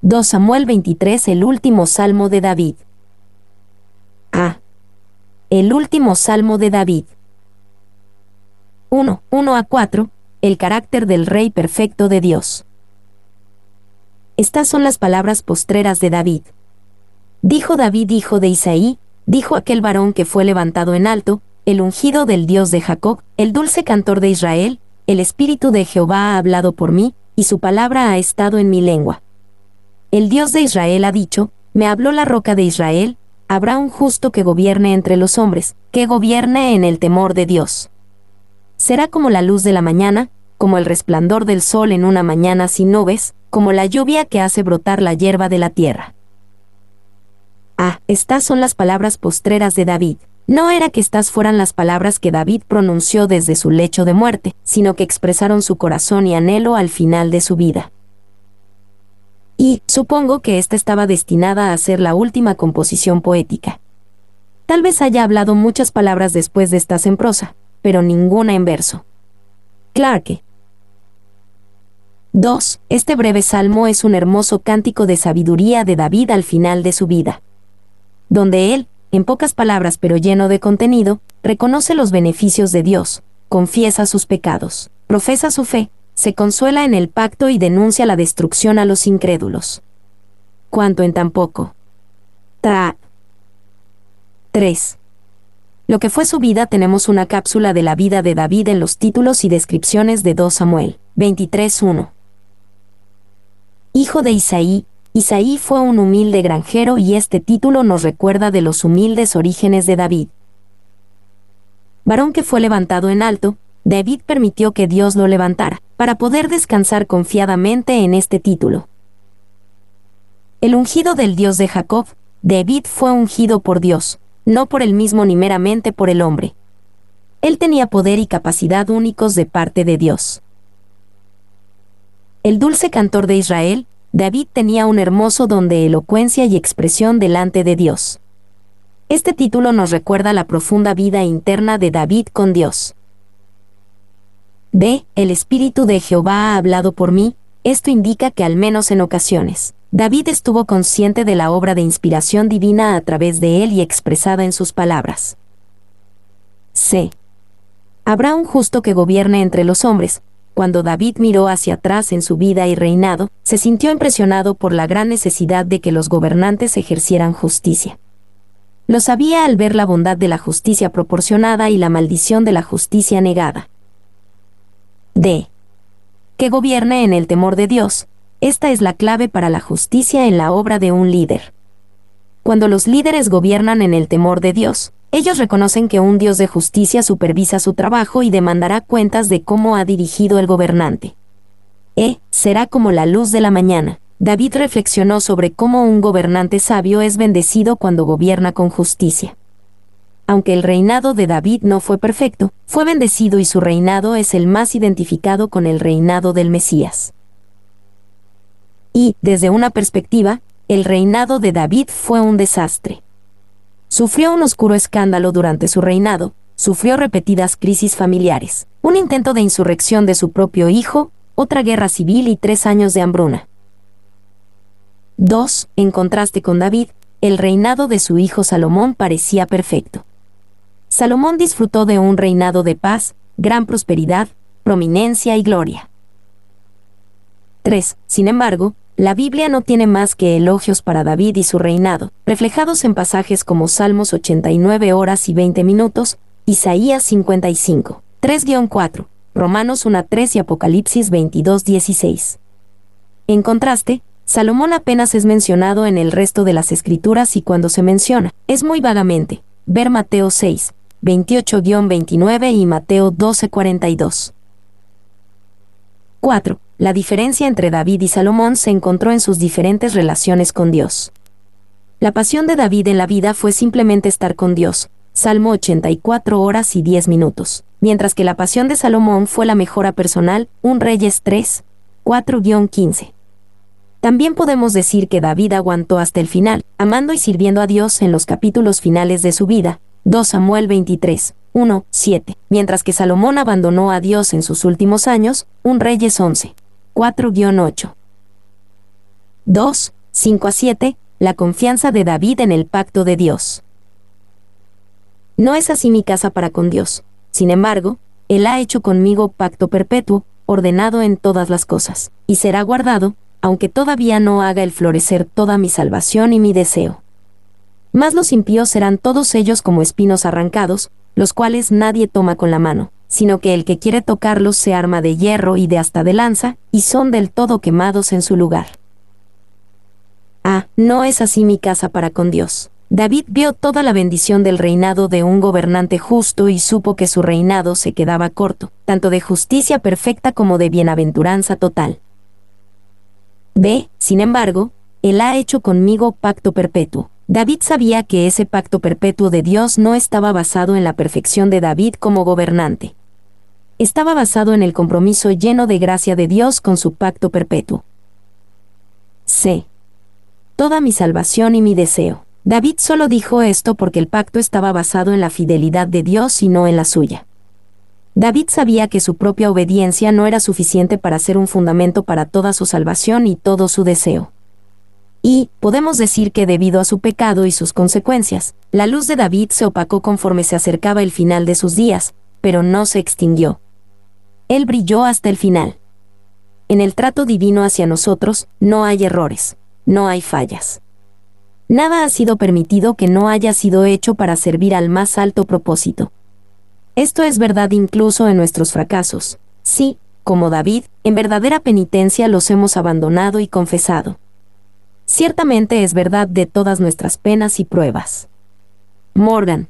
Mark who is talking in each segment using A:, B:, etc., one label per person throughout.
A: 2 Samuel 23. El último salmo de David. A. El último salmo de David. 1 a 4. El carácter del Rey perfecto de Dios. Estas son las palabras postreras de David. Dijo David, hijo de Isaí, dijo aquel varón que fue levantado en alto, el ungido del Dios de Jacob, el dulce cantor de Israel, el Espíritu de Jehová ha hablado por mí, y su palabra ha estado en mi lengua. El Dios de Israel ha dicho, me habló la roca de Israel, habrá un justo que gobierne entre los hombres, que gobierne en el temor de Dios. Será como la luz de la mañana, como el resplandor del sol en una mañana sin nubes, como la lluvia que hace brotar la hierba de la tierra. Estas son las palabras postreras de David. No era que estas fueran las palabras que David pronunció desde su lecho de muerte, sino que expresaron su corazón y anhelo al final de su vida. Y supongo que esta estaba destinada a ser la última composición poética. Tal vez haya hablado muchas palabras después de estas en prosa, pero ninguna en verso. Clarke. 2. Este breve salmo es un hermoso cántico de sabiduría de David al final de su vida, donde él, en pocas palabras pero lleno de contenido, reconoce los beneficios de Dios, confiesa sus pecados, profesa su fe, se consuela en el pacto y denuncia la destrucción a los incrédulos. Cuanto en tan poco. 3. Lo que fue su vida. Tenemos una cápsula de la vida de David en los títulos y descripciones de 2 Samuel 23:1. Hijo de Isaí. Isaí fue un humilde granjero y este título nos recuerda de los humildes orígenes de David. Varón que fue levantado en alto, David permitió que Dios lo levantara, para poder descansar confiadamente en este título. El ungido del Dios de Jacob, David fue ungido por Dios, no por él mismo ni meramente por el hombre. Él tenía poder y capacidad únicos de parte de Dios. El dulce cantor de Israel, David tenía un hermoso don de elocuencia y expresión delante de Dios. Este título nos recuerda la profunda vida interna de David con Dios. B. El Espíritu de Jehová ha hablado por mí. Esto indica que al menos en ocasiones, David estuvo consciente de la obra de inspiración divina a través de él y expresada en sus palabras. C. Habrá un justo que gobierne entre los hombres. Cuando David miró hacia atrás en su vida y reinado, se sintió impresionado por la gran necesidad de que los gobernantes ejercieran justicia. Lo sabía al ver la bondad de la justicia proporcionada y la maldición de la justicia negada. D. Que gobierne en el temor de Dios. Esta es la clave para la justicia en la obra de un líder. Cuando los líderes gobiernan en el temor de Dios, ellos reconocen que un Dios de justicia supervisa su trabajo y demandará cuentas de cómo ha dirigido el gobernante. Será como la luz de la mañana. David reflexionó sobre cómo un gobernante sabio es bendecido cuando gobierna con justicia. Aunque el reinado de David no fue perfecto, fue bendecido y su reinado es el más identificado con el reinado del Mesías. Y, desde una perspectiva, el reinado de David fue un desastre. Sufrió un oscuro escándalo durante su reinado, sufrió repetidas crisis familiares, un intento de insurrección de su propio hijo, otra guerra civil y 3 años de hambruna. 2. En contraste con David, el reinado de su hijo Salomón parecía perfecto. Salomón disfrutó de un reinado de paz, gran prosperidad, prominencia y gloria. 3. Sin embargo, la Biblia no tiene más que elogios para David y su reinado, reflejados en pasajes como Salmos 89 horas y 20 minutos, Isaías 55, 3-4, Romanos 1:3 y Apocalipsis 22:16. En contraste, Salomón apenas es mencionado en el resto de las Escrituras y cuando se menciona, es muy vagamente. Ver Mateo 6, 28-29 y Mateo 12:42. 4. La diferencia entre David y Salomón se encontró en sus diferentes relaciones con Dios. La pasión de David en la vida fue simplemente estar con Dios, Salmo 84 horas y 10 minutos, mientras que la pasión de Salomón fue la mejora personal, 1 Reyes 3, 4-15. También podemos decir que David aguantó hasta el final, amando y sirviendo a Dios en los capítulos finales de su vida, 2 Samuel 23, 1-7, mientras que Salomón abandonó a Dios en sus últimos años, 1 Reyes 11, 4-8. 2. 5-7, la confianza de David en el pacto de Dios. No es así mi casa para con Dios. Sin embargo, Él ha hecho conmigo pacto perpetuo, ordenado en todas las cosas, y será guardado, aunque todavía no haga el florecer toda mi salvación y mi deseo. Mas los impíos serán todos ellos como espinos arrancados, los cuales nadie toma con la mano, sino que el que quiere tocarlos se arma de hierro y de asta de lanza, y son del todo quemados en su lugar. No es así mi casa para con Dios. David vio toda la bendición del reinado de un gobernante justo y supo que su reinado se quedaba corto, tanto de justicia perfecta como de bienaventuranza total. Sin embargo, Él ha hecho conmigo pacto perpetuo. David sabía que ese pacto perpetuo de Dios no estaba basado en la perfección de David como gobernante. Estaba basado en el compromiso lleno de gracia de Dios con su pacto perpetuo. Toda mi salvación y mi deseo. David solo dijo esto porque el pacto estaba basado en la fidelidad de Dios y no en la suya. David sabía que su propia obediencia no era suficiente para ser un fundamento para toda su salvación y todo su deseo. Y, podemos decir que debido a su pecado y sus consecuencias, la luz de David se opacó conforme se acercaba el final de sus días, pero no se extinguió. Él brilló hasta el final. En el trato divino hacia nosotros, no hay errores, no hay fallas. Nada ha sido permitido que no haya sido hecho para servir al más alto propósito. Esto es verdad incluso en nuestros fracasos. Sí, como David, en verdadera penitencia los hemos abandonado y confesado. Ciertamente es verdad de todas nuestras penas y pruebas. Morgan.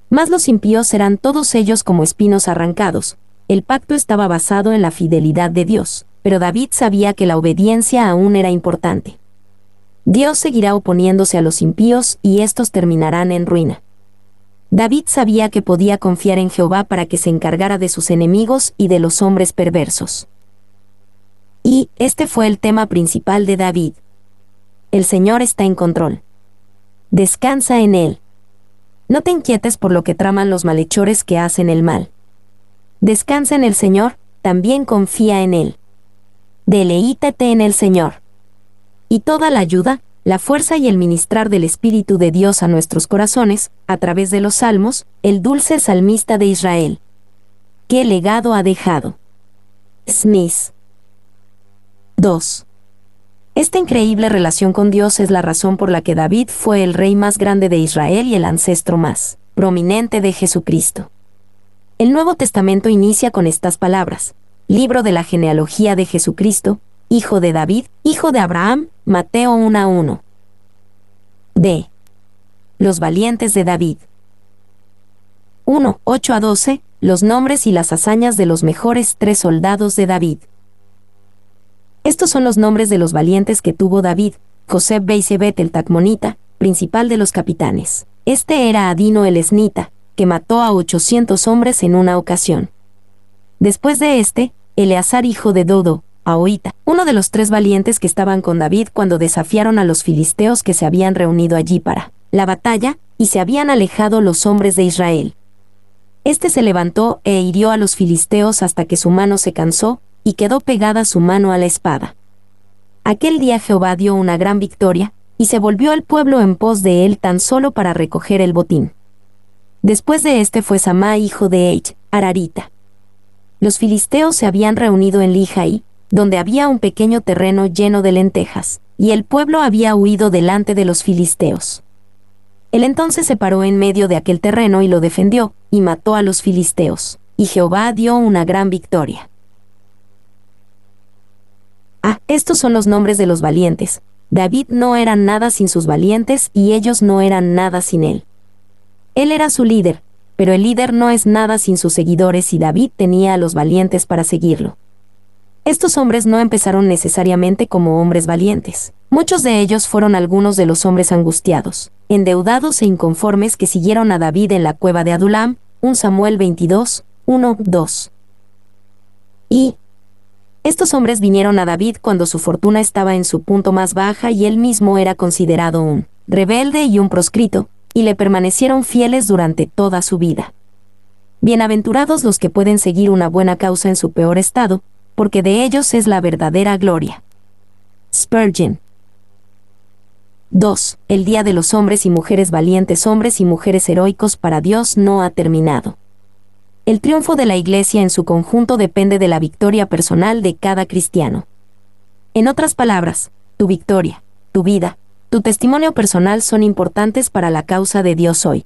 A: Mas los impíos serán todos ellos como espinos arrancados. El pacto estaba basado en la fidelidad de Dios, pero David sabía que la obediencia aún era importante. Dios seguirá oponiéndose a los impíos y estos terminarán en ruina. David sabía que podía confiar en Jehová para que se encargara de sus enemigos y de los hombres perversos. Y este fue el tema principal de David. El Señor está en control. Descansa en Él. No te inquietes por lo que traman los malhechores que hacen el mal. Descansa en el Señor, también confía en Él. Deleítate en el Señor. Y toda la ayuda, la fuerza y el ministrar del Espíritu de Dios a nuestros corazones, a través de los salmos, el dulce salmista de Israel. ¿Qué legado ha dejado? Smith. 2. Esta increíble relación con Dios es la razón por la que David fue el rey más grande de Israel y el ancestro más prominente de Jesucristo. El Nuevo Testamento inicia con estas palabras: libro de la genealogía de Jesucristo, hijo de David, hijo de Abraham, Mateo 1:1. Los valientes de David. 1:8-12, los nombres y las hazañas de los mejores 3 soldados de David. Estos son los nombres de los valientes que tuvo David: José Beisebet el Tacmonita, principal de los capitanes. Este era Adino el Esnita, que mató a 800 hombres en una ocasión. Después de este, Eleazar hijo de Dodo, Ahoita, uno de los 3 valientes que estaban con David cuando desafiaron a los filisteos que se habían reunido allí para la batalla, y se habían alejado los hombres de Israel. Este se levantó e hirió a los filisteos hasta que su mano se cansó, y quedó pegada su mano a la espada. Aquel día Jehová dio una gran victoria, y se volvió el pueblo en pos de él tan solo para recoger el botín. Después de este fue Samá hijo de Eich, Ararita. Los filisteos se habían reunido en Lijai, donde había un pequeño terreno lleno de lentejas, y el pueblo había huido delante de los filisteos. Él entonces se paró en medio de aquel terreno y lo defendió, y mató a los filisteos, y Jehová dio una gran victoria. Estos son los nombres de los valientes. David no era nada sin sus valientes y ellos no eran nada sin él. Él era su líder, pero el líder no es nada sin sus seguidores y David tenía a los valientes para seguirlo. Estos hombres no empezaron necesariamente como hombres valientes. Muchos de ellos fueron algunos de los hombres angustiados, endeudados e inconformes que siguieron a David en la cueva de Adulam, 1 Samuel 22, 1-2. Y estos hombres vinieron a David cuando su fortuna estaba en su punto más baja y él mismo era considerado un rebelde y un proscrito, y le permanecieron fieles durante toda su vida. Bienaventurados los que pueden seguir una buena causa en su peor estado, porque de ellos es la verdadera gloria. Spurgeon. 2. El día de los hombres y mujeres valientes, hombres y mujeres heroicos para Dios no ha terminado. El triunfo de la Iglesia en su conjunto depende de la victoria personal de cada cristiano. En otras palabras, tu victoria, tu vida, tu testimonio personal son importantes para la causa de Dios hoy.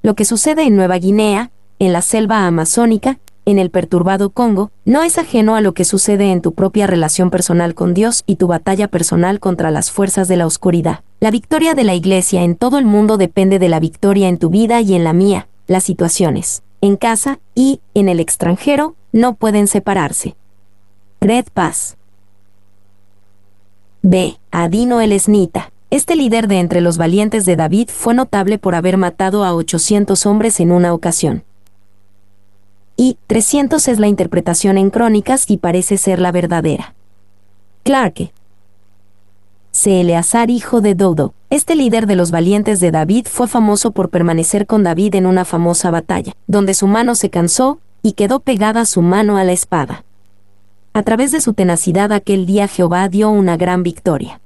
A: Lo que sucede en Nueva Guinea, en la selva amazónica, en el perturbado Congo, no es ajeno a lo que sucede en tu propia relación personal con Dios y tu batalla personal contra las fuerzas de la oscuridad. La victoria de la Iglesia en todo el mundo depende de la victoria en tu vida y en la mía. Las situaciones, en casa y en el extranjero, no pueden separarse. Red Paz. B. Adino el Esnita. Este líder de entre los valientes de David fue notable por haber matado a 800 hombres en una ocasión. Y 300 es la interpretación en Crónicas y parece ser la verdadera. Clarke. C. Eleazar, hijo de Dodo. Este líder de los valientes de David fue famoso por permanecer con David en una famosa batalla, donde su mano se cansó y quedó pegada su mano a la espada. A través de su tenacidad aquel día Jehová dio una gran victoria.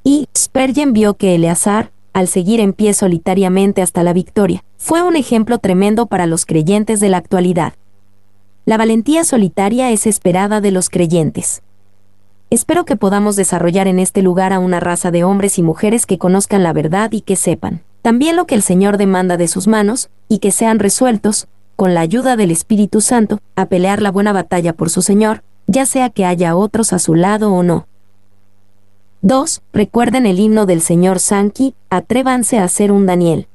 A: Y Spurgeon vio que Eleazar, al seguir en pie solitariamente hasta la victoria, fue un ejemplo tremendo para los creyentes de la actualidad. La valentía solitaria es esperada de los creyentes. Espero que podamos desarrollar en este lugar a una raza de hombres y mujeres que conozcan la verdad y que sepan también lo que el Señor demanda de sus manos, y que sean resueltos, con la ayuda del Espíritu Santo, a pelear la buena batalla por su Señor, ya sea que haya otros a su lado o no. 2. Recuerden el himno del Señor Sankey, atrévanse a ser un Daniel.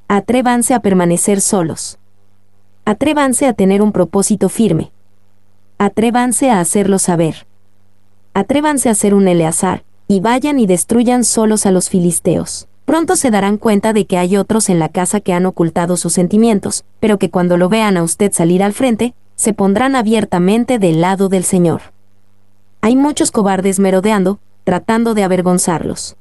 A: Atrévanse a permanecer solos. Atrévanse a tener un propósito firme. Atrévanse a hacerlo saber. Atrévanse a ser un Eleazar, y vayan y destruyan solos a los filisteos. Pronto se darán cuenta de que hay otros en la casa que han ocultado sus sentimientos, pero que cuando lo vean a usted salir al frente, se pondrán abiertamente del lado del Señor. Hay muchos cobardes merodeando, tratando de avergonzarlos.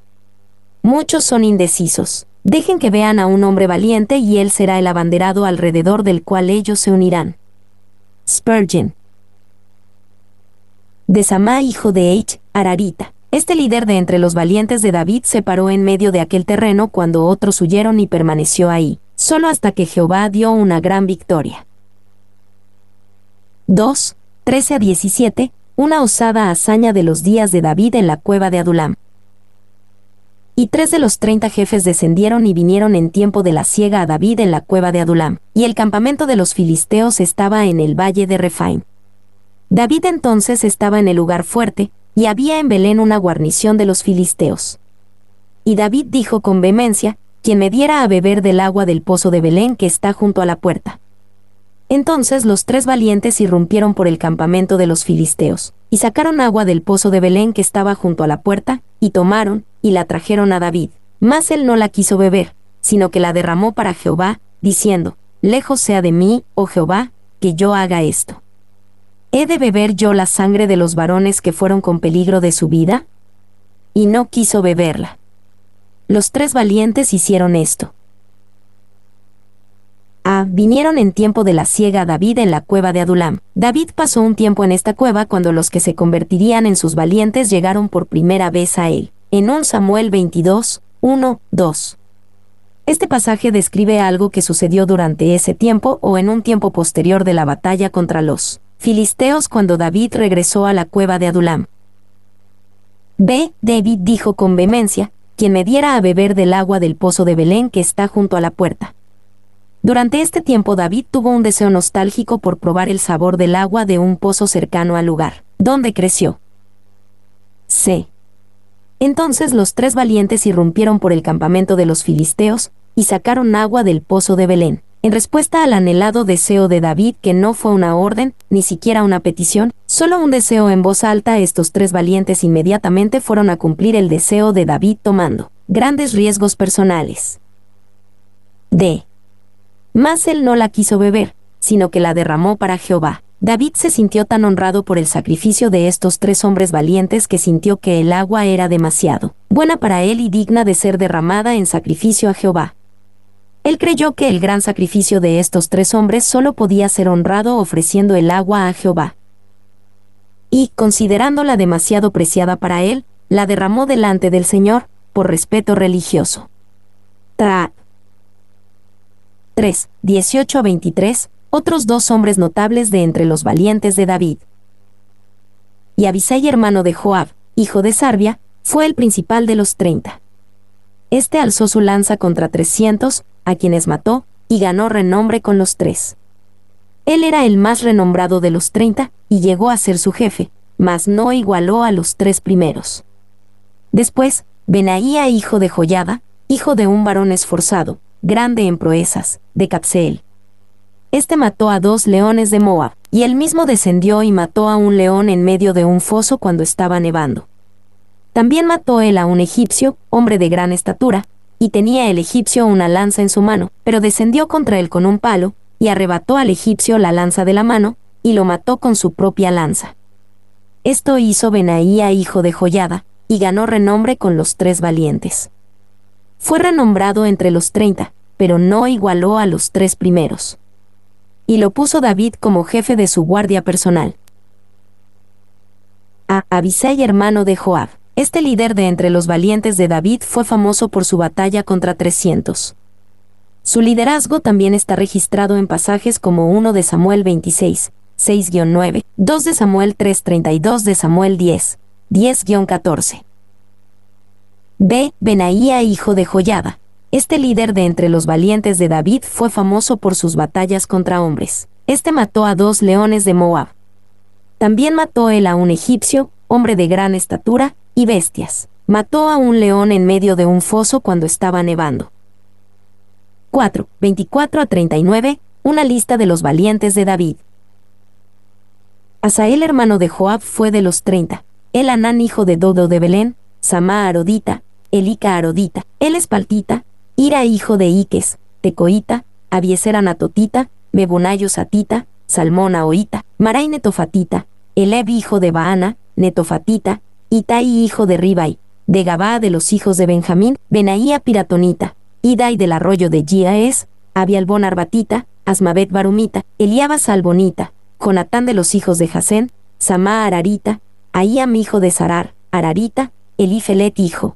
A: Muchos son indecisos. Dejen que vean a un hombre valiente y él será el abanderado alrededor del cual ellos se unirán. Spurgeon. De Samá, hijo de H. Ararita. Este líder de entre los valientes de David se paró en medio de aquel terreno cuando otros huyeron y permaneció ahí, solo hasta que Jehová dio una gran victoria. 2. 13-17. Una osada hazaña de los días de David en la cueva de Adulam. Y 3 de los 30 jefes descendieron y vinieron en tiempo de la siega a David en la cueva de Adulam, y el campamento de los filisteos estaba en el valle de Refaim. David entonces estaba en el lugar fuerte, y había en Belén una guarnición de los filisteos. Y David dijo con vehemencia, quien me diera a beber del agua del pozo de Belén que está junto a la puerta. Entonces los 3 valientes irrumpieron por el campamento de los filisteos, y sacaron agua del pozo de Belén que estaba junto a la puerta, y tomaron, y la trajeron a David. Mas él no la quiso beber, sino que la derramó para Jehová, diciendo, lejos sea de mí, oh Jehová, que yo haga esto. ¿He de beber yo la sangre de los varones que fueron con peligro de su vida? Y no quiso beberla. Los 3 valientes hicieron esto. Vinieron en tiempo de la siega a David en la cueva de Adulam. David pasó un tiempo en esta cueva cuando los que se convertirían en sus valientes llegaron por primera vez a él. En 1 Samuel 22, 1, 2. Este pasaje describe algo que sucedió durante ese tiempo o en un tiempo posterior de la batalla contra los filisteos cuando David regresó a la cueva de Adulam. B. David dijo con vehemencia, quien me diera a beber del agua del pozo de Belén que está junto a la puerta. Durante este tiempo David tuvo un deseo nostálgico por probar el sabor del agua de un pozo cercano al lugar donde creció. C. Entonces los 3 valientes irrumpieron por el campamento de los filisteos, y sacaron agua del pozo de Belén. En respuesta al anhelado deseo de David, que no fue una orden, ni siquiera una petición, solo un deseo en voz alta, estos 3 valientes inmediatamente fueron a cumplir el deseo de David tomando grandes riesgos personales. D. Mas él no la quiso beber, sino que la derramó para Jehová. David se sintió tan honrado por el sacrificio de estos 3 hombres valientes que sintió que el agua era demasiado buena para él y digna de ser derramada en sacrificio a Jehová. Él creyó que el gran sacrificio de estos 3 hombres solo podía ser honrado ofreciendo el agua a Jehová. y, considerándola demasiado preciada para él, la derramó delante del Señor, por respeto religioso. 3. 18 a 23, otros dos hombres notables de entre los valientes de David. Y Abisai, hermano de Joab, hijo de Sarvia, fue el principal de los 30. Este alzó su lanza contra 300, a quienes mató, y ganó renombre con los 3. Él era el más renombrado de los 30, y llegó a ser su jefe, mas no igualó a los 3 primeros. Después, Benaía, hijo de Joiada, hijo de un varón esforzado, grande en proezas, de Capseel. Este mató a 2 leones de Moab, y él mismo descendió y mató a un león en medio de un foso cuando estaba nevando. También mató él a un egipcio, hombre de gran estatura, y tenía el egipcio una lanza en su mano, pero descendió contra él con un palo, y arrebató al egipcio la lanza de la mano, y lo mató con su propia lanza. Esto hizo Benaía, hijo de Joiada, y ganó renombre con los 3 valientes. Fue renombrado entre los 30, pero no igualó a los 3 primeros. Y lo puso David como jefe de su guardia personal. A Abisai, hermano de Joab. Este líder de entre los valientes de David fue famoso por su batalla contra 300. Su liderazgo también está registrado en pasajes como 1 de Samuel 26, 6-9, 2 de Samuel 3, 32 de Samuel 10, 10-14. B. Benaía, hijo de Joiada. Este líder de entre los valientes de David fue famoso por sus batallas contra hombres. Este mató a 2 leones de Moab. También mató él a un egipcio, hombre de gran estatura, y bestias. Mató a un león en medio de un foso cuando estaba nevando. 4. 24 a 39, una lista de los valientes de David. Asael, hermano de Joab, fue de los 30. Anán, hijo de Dodo de Belén, Samá arodita, Elica arodita, espaltita, Ira, hijo de Iques, Tecoita, Abieser anatotita, Mebunayo satita, Salmón ahoita, Marai netofatita, Eleb, hijo de Baana, netofatita, Itai, hijo de Ribai, de Gabá de los hijos de Benjamín, Benaía piratonita, Idai del arroyo de Giaes, Abialbón arbatita, Asmavet barumita, Eliaba salbonita, Jonatán de los hijos de Jasén, Samá ararita, Ahíam, hijo de Sarar, ararita, Elifelet, hijo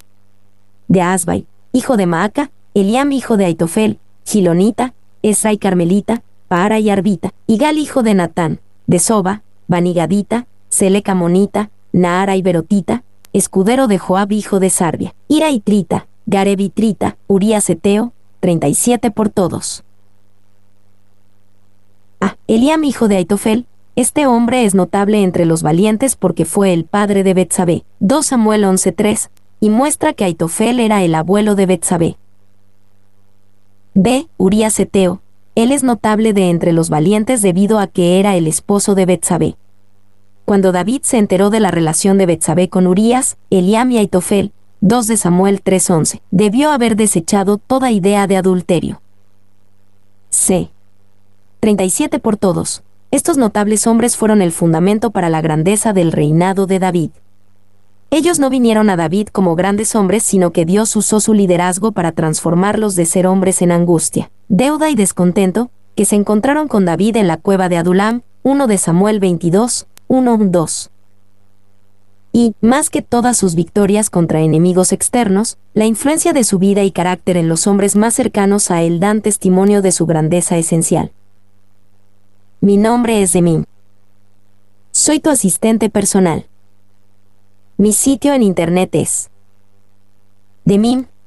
A: de Asbai, hijo de Maaca, Eliam, hijo de Aitofel, Gilonita, Esrai carmelita, Paara y arbita, Igal, hijo de Natán, de Soba, Banigadita, Selecamonita, Naara y Berotita, escudero de Joab, hijo de Sarvia, Ira y Trita, Gareb y Trita, Urías eteo, 37 por todos. Eliam, hijo de Aitofel. Este hombre es notable entre los valientes porque fue el padre de Betsabé, 2 Samuel 11:3, y muestra que Aitofel era el abuelo de Betsabé. B. Urías eteo. Él es notable de entre los valientes debido a que era el esposo de Betsabé. Cuando David se enteró de la relación de Betsabé con Urías, Eliam y Aitofel, 2 de Samuel 3:11, debió haber desechado toda idea de adulterio. C. 37 por todos. Estos notables hombres fueron el fundamento para la grandeza del reinado de David. Ellos no vinieron a David como grandes hombres, sino que Dios usó su liderazgo para transformarlos de ser hombres en angustia, deuda y descontento, que se encontraron con David en la cueva de Adulam, 1 de Samuel 22, 1-2. Y, más que todas sus victorias contra enemigos externos, la influencia de su vida y carácter en los hombres más cercanos a él dan testimonio de su grandeza esencial. Mi nombre es Demim. Soy tu asistente personal. Mi sitio en internet es demim.es.tl.